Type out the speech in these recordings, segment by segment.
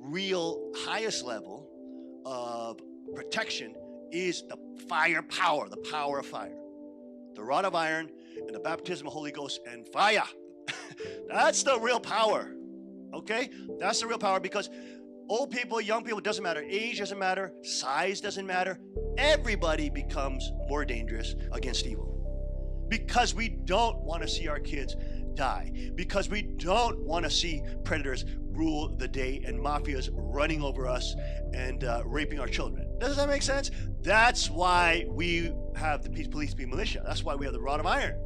real highest level of protection is the fire power, the power of fire. The rod of iron and the baptism of Holy Ghost and fire. That's the real power. Okay? That's the real power, because old people, young people, doesn't matter. Age doesn't matter. Size doesn't matter. Everybody becomes more dangerous against evil. Because we don't want to see our kids die. Because we don't want to see predators rule the day and mafias running over us and raping our children. Does that make sense? That's why we have the police be militia. That's why we have the rod of iron.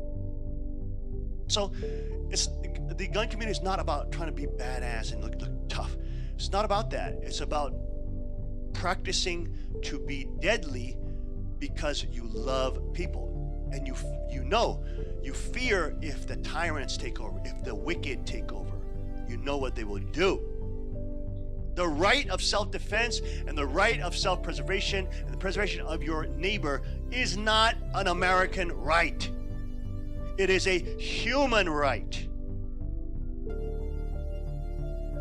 So the gun community is not about trying to be badass and look tough. It's not about that. It's about practicing to be deadly because you love people. And you fear if the tyrants take over, if the wicked take over, you know what they will do. The right of self-defense and the right of self-preservation and the preservation of your neighbor is not an American right. It is a human right.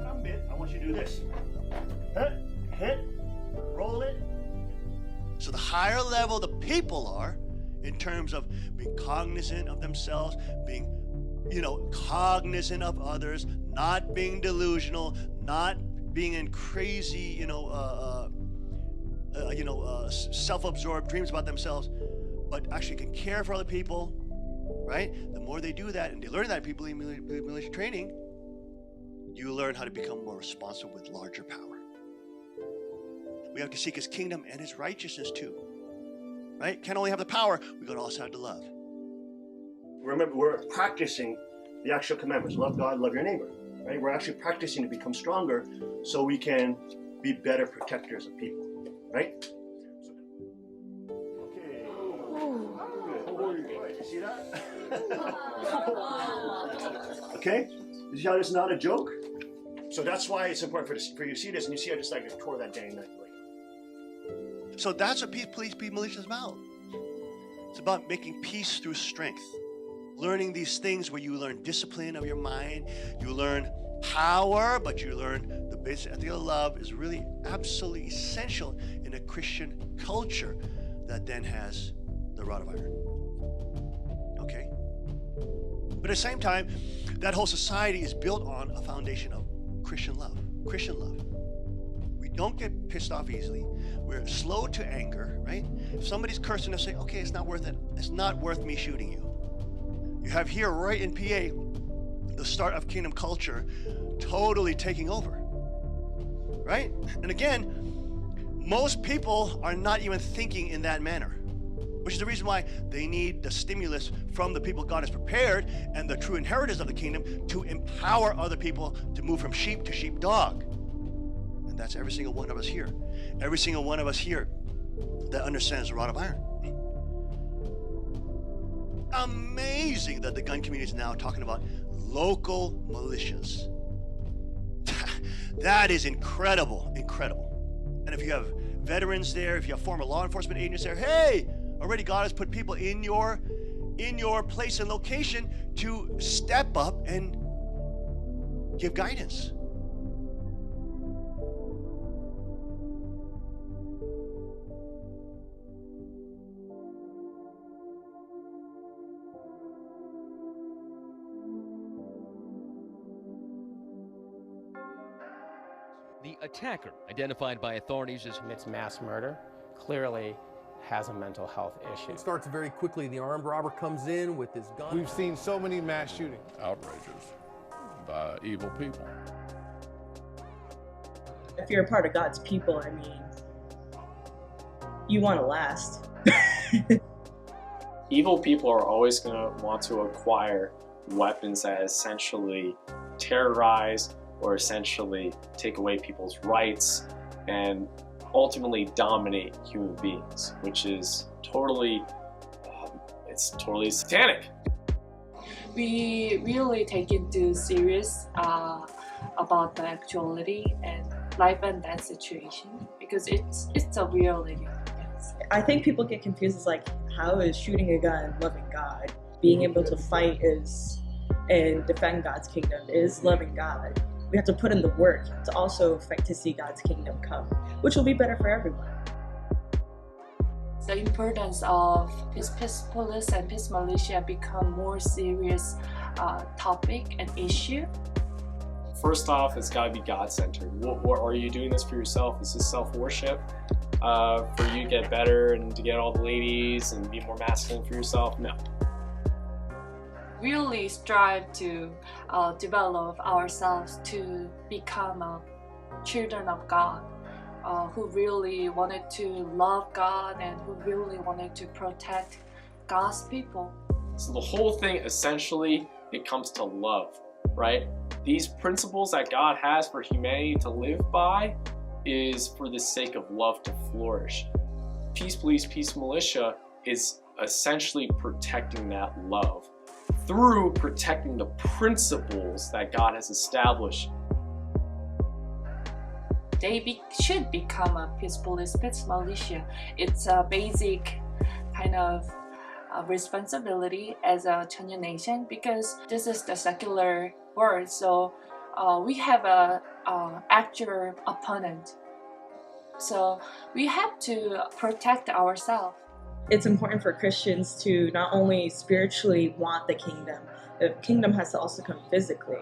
I want you to do this. Hit, roll it. So the higher level the people are, in terms of being cognizant of themselves, being, cognizant of others, not being delusional, not being in crazy, self-absorbed dreams about themselves, but actually can care for other people, right? The more they do that, and they learn that people in militia training, you learn how to become more responsible with larger power. We have to seek His kingdom and His righteousness too. Right? Can't only have the power, we got to also have the love. Remember, we're practicing the actual commandments. Love God, love your neighbor. Right? We're actually practicing to become stronger so we can be better protectors of people. Right? Okay. Good. You see that? Okay? You see how this is not a joke? So that's why it's important for you to see this, and you see I just like tore that day and night. So that's what police militia is about. It's about making peace through strength. Learning these things where you learn discipline of your mind, you learn power, but you learn the basic ethic of love is really absolutely essential in a Christian culture that then has the rod of iron. Okay? But at the same time, that whole society is built on a foundation of Christian love. Christian love. Don't get pissed off easily. We're slow to anger, right? If somebody's cursing us, say, okay, it's not worth it. It's not worth me shooting you. You have here right in PA, the start of kingdom culture totally taking over, right? And again, most people are not even thinking in that manner, which is the reason why they need the stimulus from the people God has prepared and the true inheritors of the kingdom to empower other people to move from sheep to sheepdog. And that's every single one of us here. Every single one of us here that understands the rod of iron. Amazing that the gun community is now talking about local militias. That is incredible, incredible. And if you have veterans there, if you have former law enforcement agents there, hey, already God has put people in your place and location to step up and give guidance. The attacker, identified by authorities as commits mass murder, clearly has a mental health issue. It starts very quickly. The armed robber comes in with his gun. We've seen so many mass shootings. Outrages by evil people. If you're a part of God's people, I mean, you want to last. Evil people are always going to want to acquire weapons that essentially terrorize or essentially take away people's rights and ultimately dominate human beings, which is totally, it's totally satanic. We really take it too serious about the actuality and life and death situation because it's a real living. I think people get confused. It's like, how is shooting a gun loving God? Being able to fight is and defend God's kingdom is loving God. We have to put in the work to also fight to see God's kingdom come, which will be better for everyone. The importance of peace police and peace militia become more serious topic and issue. First off, it's got to be God-centered. What are you doing this for yourself? Is this self-worship for you to get better and to get all the ladies and be more masculine for yourself? No. Really strive to develop ourselves to become children of God, who really wanted to love God and who really wanted to protect God's people. So the whole thing, essentially, it comes to love, right? These principles that God has for humanity to live by is for the sake of love to flourish. Peace police, peace militia is essentially protecting that love through protecting the principles that God has established. They should become a peace police, peace militia. It's a basic kind of responsibility as a Chinese nation, because this is the secular world. So we have a actual opponent. So we have to protect ourselves. It's important for Christians to not only spiritually want the kingdom has to also come physically.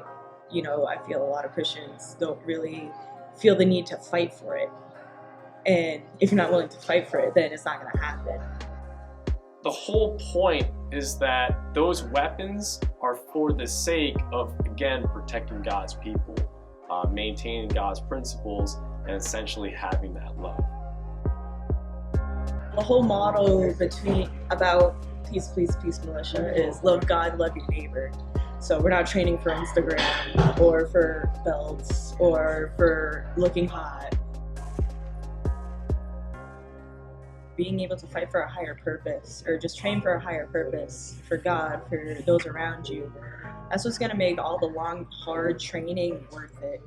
You know, I feel a lot of Christians don't really feel the need to fight for it. And if you're not willing to fight for it, then it's not going to happen. The whole point is that those weapons are for the sake of, again, protecting God's people, maintaining God's principles, and essentially having that love. The whole motto about peace, police, peace militia is love God, love your neighbor. So we're not training for Instagram or for belts or for looking hot. Being able to fight for a higher purpose, or just train for a higher purpose, for God, for those around you, that's what's going to make all the long, hard training worth it.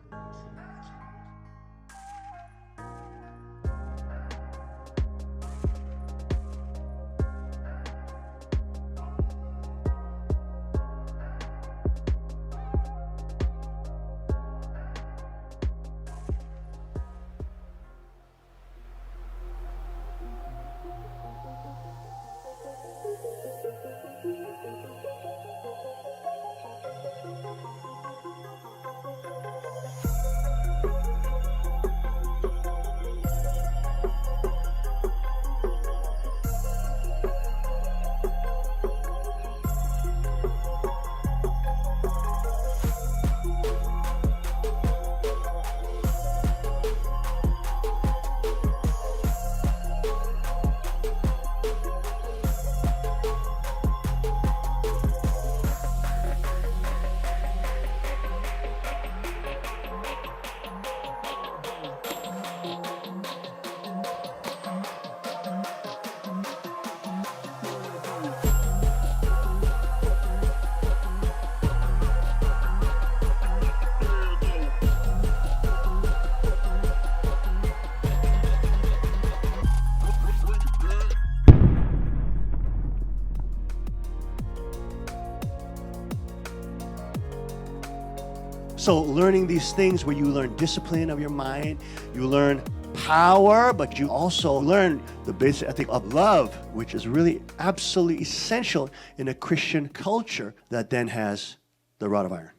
So learning these things where you learn discipline of your mind, you learn power, but you also learn the basic ethic of love, which is really absolutely essential in a Christian culture that then has the rod of iron.